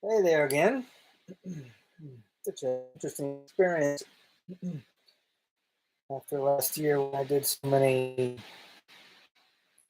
Hey there again. Such an interesting experience after last year when I did so many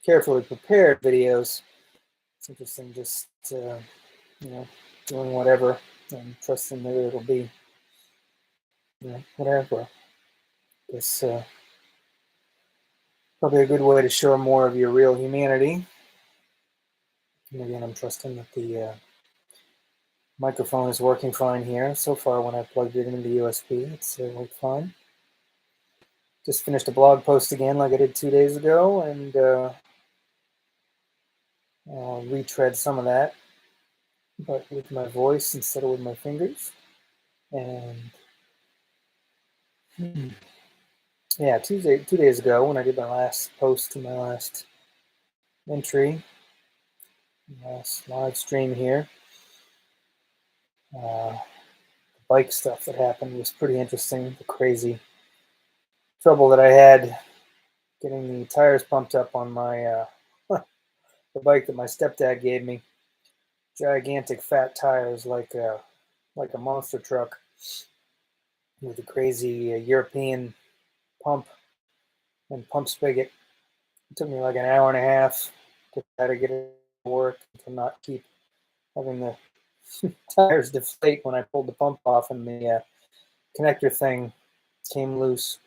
carefully prepared videos. It's interesting just, you know, doing whatever and trusting that it'll be, whatever. It's probably a good way to show more of your real humanity. And again, I'm trusting that the microphone is working fine here. So far, when I plugged it into the USB, it's worked fine. Just finished a blog post again like I did 2 days ago, and I'll retread some of that, but with my voice instead of with my fingers. And yeah, 2 days ago when I did my last post to my last entry, last live stream here, the bike stuff that happened was pretty interesting. The crazy trouble that I had getting the tires pumped up on my the bike that my stepdad gave me. Gigantic fat tires, like a monster truck with a crazy European pump and pump spigot. It took me like an hour and a half to try to get it to work, to not keep having the tires deflate when I pulled the pump off and the connector thing came loose.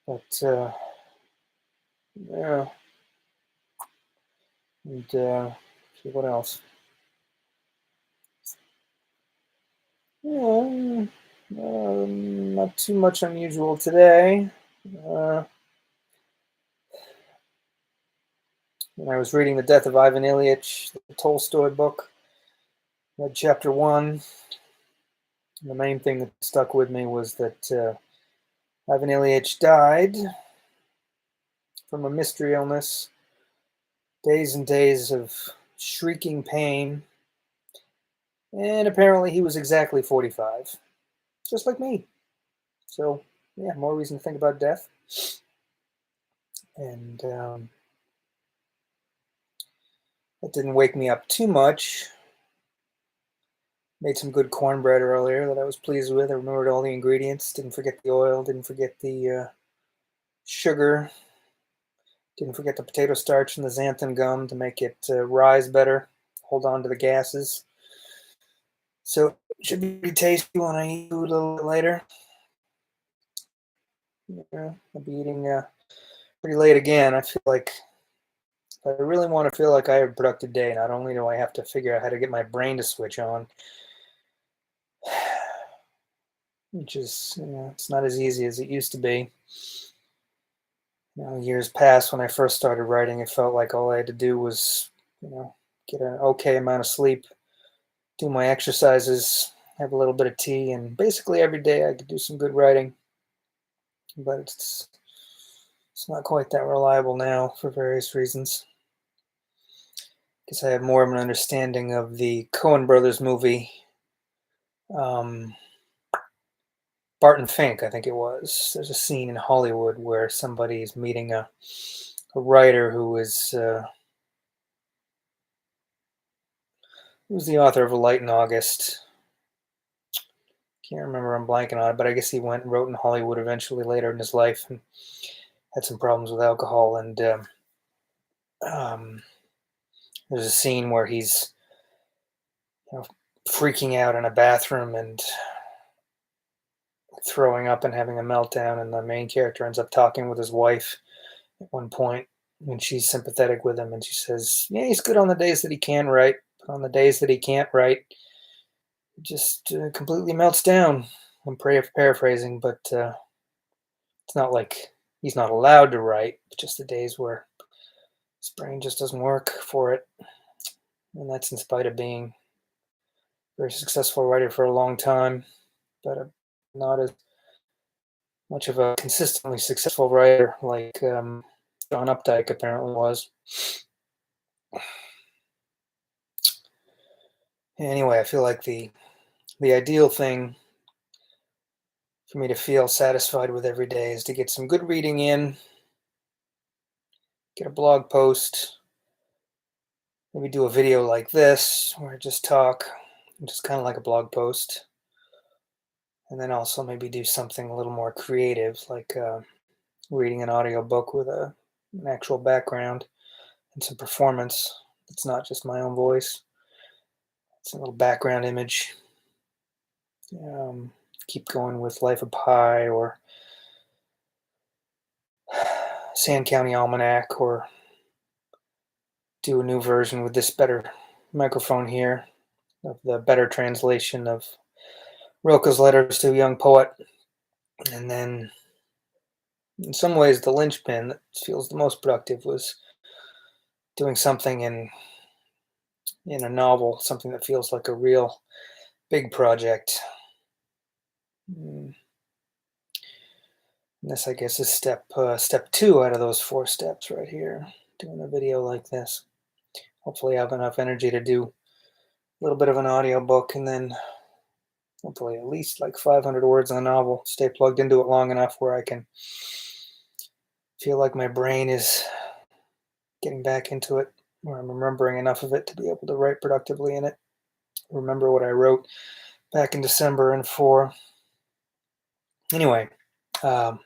But yeah, and what else? Yeah, not too much unusual today. Uh, when I was reading The Death of Ivan Ilyich, the Tolstoy book, read chapter 1. The main thing that stuck with me was that Ivan Ilyich died from a mystery illness, days and days of shrieking pain, and apparently he was exactly 45, just like me. So, yeah, more reason to think about death. And that didn't wake me up too much. Made some good cornbread earlier that I was pleased with. I remembered all the ingredients, didn't forget the oil, didn't forget the sugar, didn't forget the potato starch and the xanthan gum to make it rise better, hold on to the gases. So it should be pretty tasty when I eat food a little bit later. Yeah, I'll be eating pretty late again. I feel like I really want to feel like I have a productive day. Not only do I have to figure out how to get my brain to switch on, which is, it's not as easy as it used to be. Years past when I first started writing, it felt like all I had to do was, get an okay amount of sleep, do my exercises, have a little bit of tea, and basically every day I could do some good writing. But it's not quite that reliable now for various reasons. Because I have more of an understanding of the Coen Brothers movie, um, Barton Fink, I think it was. There's a scene in Hollywood where somebody is meeting a writer who is who's the author of A Light in August. Can't remember, I'm blanking on it, but I guess he went and wrote in Hollywood eventually later in his life and had some problems with alcohol. And there's a scene where he's freaking out in a bathroom and throwing up and having a meltdown, and the main character ends up talking with his wife at one point, and she's sympathetic with him, and she says, yeah, he's good on the days that he can write, but on the days that he can't write, he just completely melts down. I'm paraphrasing, but it's not like he's not allowed to write, but just the days where his brain just doesn't work for it. And that's in spite of being a very successful writer for a long time, but not as much of a consistently successful writer like John Updike apparently was. Anyway, I feel like the ideal thing for me to feel satisfied with every day is to get some good reading in, get a blog post, maybe do a video like this where I just talk, just kind of like a blog post. And then also maybe do something a little more creative, like reading an audiobook with an actual background and some performance. It's not just my own voice. It's a little background image. Um, Keep going with Life of Pi or Sand County Almanac, or do a new version with this better microphone here of the better translation of Rilke's Letters to a Young Poet. And then, in some ways, the linchpin that feels the most productive was doing something in a novel, something that feels like a real big project. And this, I guess, is step 2 out of those 4 steps right here. Doing a video like this. Hopefully, I have enough energy to do a little bit of an audiobook, and then hopefully at least like 500 words in a novel. Stay plugged into it long enough where I can feel like my brain is getting back into it, where I'm remembering enough of it to be able to write productively in it. Remember what I wrote back in December and 4. Anyway, yeah,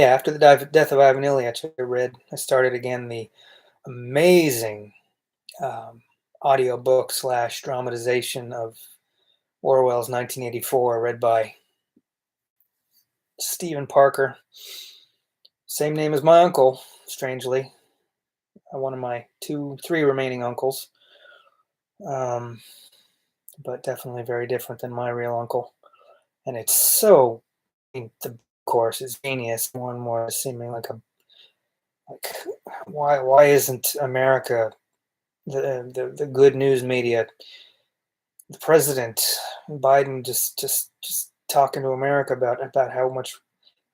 after the death of Ivan Ilyich, I started again the amazing audiobook / dramatization of Orwell's 1984, read by Stephen Parker. Same name as my uncle, strangely. One of my 3 remaining uncles. But definitely very different than my real uncle. And it's so, the course is genius, more and more seeming like why isn't America the good news media, the president Biden just talking to America about how much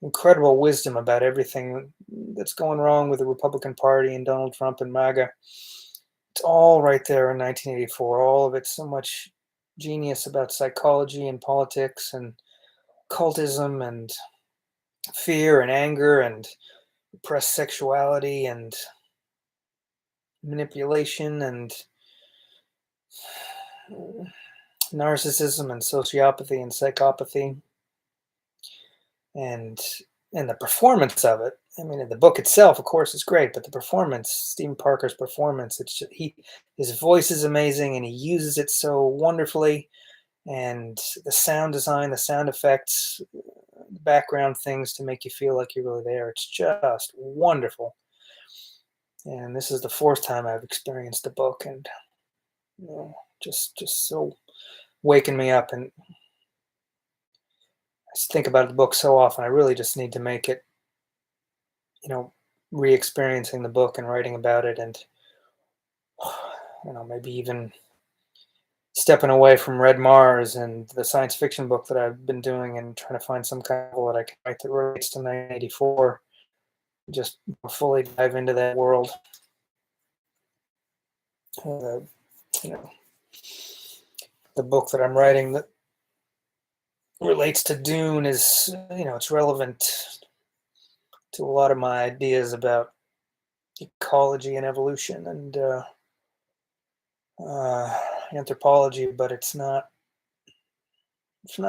incredible wisdom about everything that's going wrong with the Republican Party and Donald Trump and MAGA. It's all right there in 1984. All of it, so much genius about psychology and politics and cultism and fear and anger and repressed sexuality and manipulation and narcissism and sociopathy and psychopathy, and the performance of it. I mean, the book itself, of course, is great, but the performance, Stephen Parker's performance, it's just, his voice is amazing, and he uses it so wonderfully, and the sound design, the sound effects, the background things to make you feel like you're really there. It's just wonderful. And this is the 4th time I've experienced the book, and just so waking me up. And I think about the book so often. I really just need to make it, re-experiencing the book and writing about it, and maybe even stepping away from Red Mars and the science fiction book that I've been doing, and trying to find some kind of novel that I can write that relates to 1984. Just fully dive into that world. The book that I'm writing that relates to Dune is, it's relevant to a lot of my ideas about ecology and evolution and anthropology, but it's not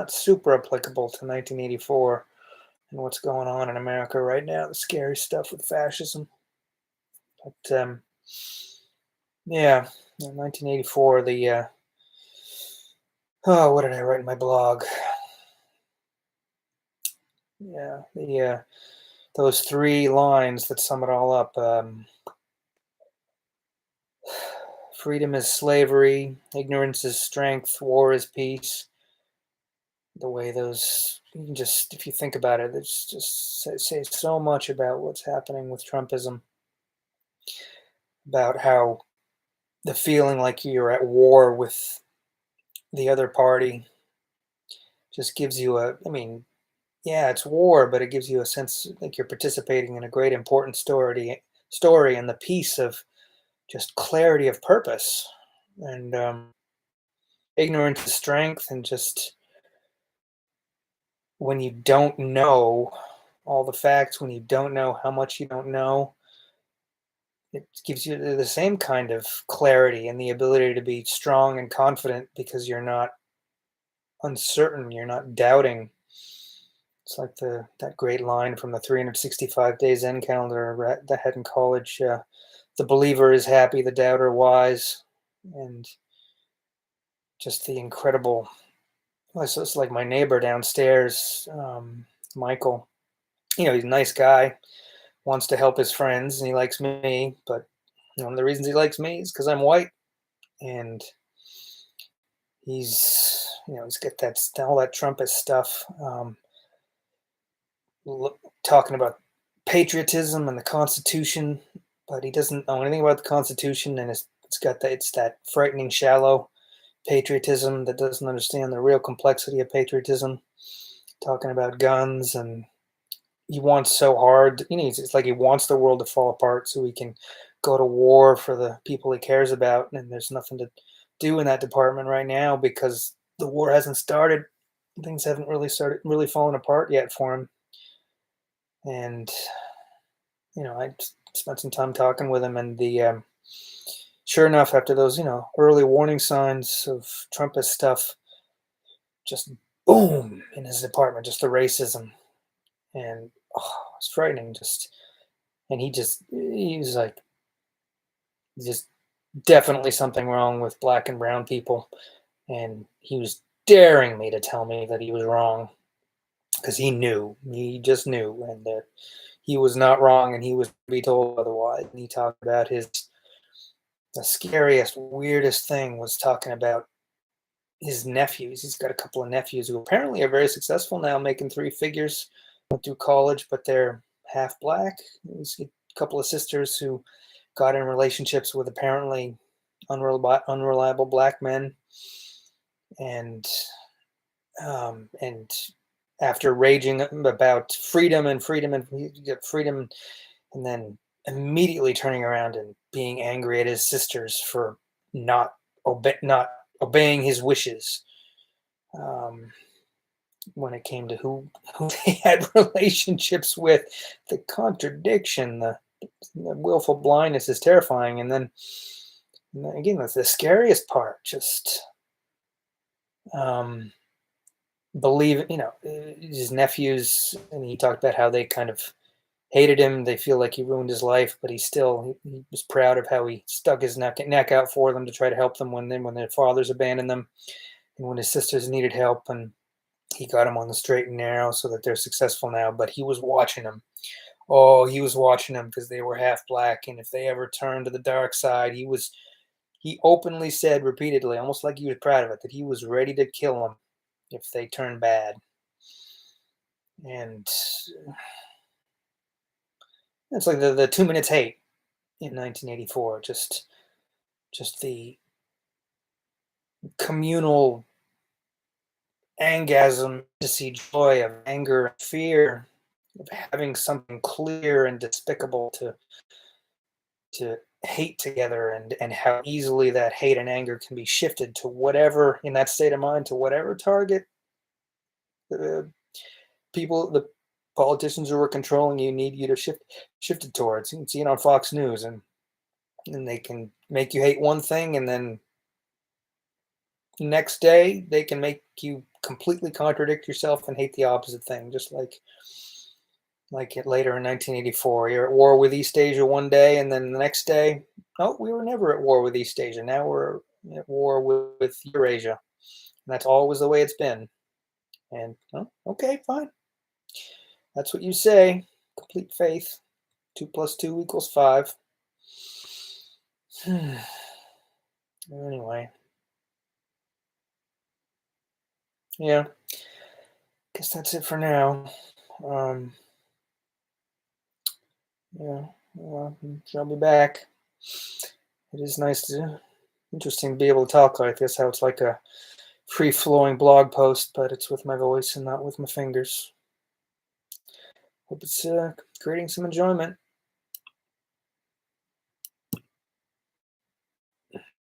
super applicable to 1984 and what's going on in America right now, the scary stuff with fascism. But yeah, 1984, what did I write in my blog? Yeah, those 3 lines that sum it all up. Freedom is slavery, ignorance is strength, war is peace. The way those, if you think about it, it's just say so much about what's happening with Trumpism, about how the feeling like you're at war with the other party just gives you yeah, it's war, but it gives you a sense like you're participating in a great important story, and the peace of just clarity of purpose, and ignorance is strength, and just when you don't know all the facts, when you don't know how much you don't know, it gives you the same kind of clarity and the ability to be strong and confident because you're not uncertain, you're not doubting. It's like that great line from the 365 Days Zen calendar that I had in college. The believer is happy, the doubter wise, and just the incredible. Well, so it's like my neighbor downstairs, Michael. He's a nice guy, wants to help his friends, and he likes me. But one of the reasons he likes me is because I'm white, and he's got that all that Trumpist stuff. Talking about patriotism and the Constitution, but he doesn't know anything about the Constitution, and it's that frightening, shallow patriotism that doesn't understand the real complexity of patriotism. Talking about guns, and he wants so hard. It's like he wants the world to fall apart so he can go to war for the people he cares about, and there's nothing to do in that department right now because the war hasn't started. Things haven't really fallen apart yet for him. And I spent some time talking with him, and sure enough, after those early warning signs of Trumpist stuff, just boom in his department, just the racism, and it's frightening. And he was like, just definitely something wrong with black and brown people, and he was daring me to tell me that he was wrong because he just knew, and that he was not wrong, and he was to be told otherwise. And he talked about the scariest, weirdest thing was talking about his nephews. He's got a couple of nephews who apparently are very successful now, making three figures, went through college, but they're half black. He's a couple of sisters who got in relationships with apparently unreliable black men, and after raging about freedom and freedom and freedom, and then immediately turning around and being angry at his sisters for not obeying his wishes, when it came to who they had relationships with. The contradiction, the willful blindness is terrifying. And then again, that's the scariest part. Just believe, his nephews, and he talked about how they kind of hated him. They feel like he ruined his life, but he was proud of how he stuck his neck out for them to try to help them when their fathers abandoned them, and when his sisters needed help, and he got them on the straight and narrow so that they're successful now. But he was watching them. Oh, he was watching them because they were half black, and if they ever turned to the dark side, he openly said repeatedly, almost like he was proud of it, that he was ready to kill them if they turned bad. And it's like the 2 minutes hate in 1984. Just the communal angasm, to see joy of anger and fear, of having something clear and despicable to hate together, and how easily that hate and anger can be shifted to whatever, in that state of mind, to whatever target the politicians who are controlling you need you to shift it towards. You can see it on Fox News, and they can make you hate one thing, and then next day they can make you completely contradict yourself and hate the opposite thing, just like it later in 1984. You're at war with East Asia one day, and then the next day, oh, we were never at war with East Asia. Now we're at war with Eurasia. And that's always the way it's been. And, oh, okay, fine. That's what you say. Complete faith. 2 + 2 = 5. Anyway. Yeah. Guess that's it for now. Yeah. Well, I'll be back. It is interesting to be able to talk like this, how it's like a free-flowing blog post, but it's with my voice and not with my fingers. Hope it's creating some enjoyment.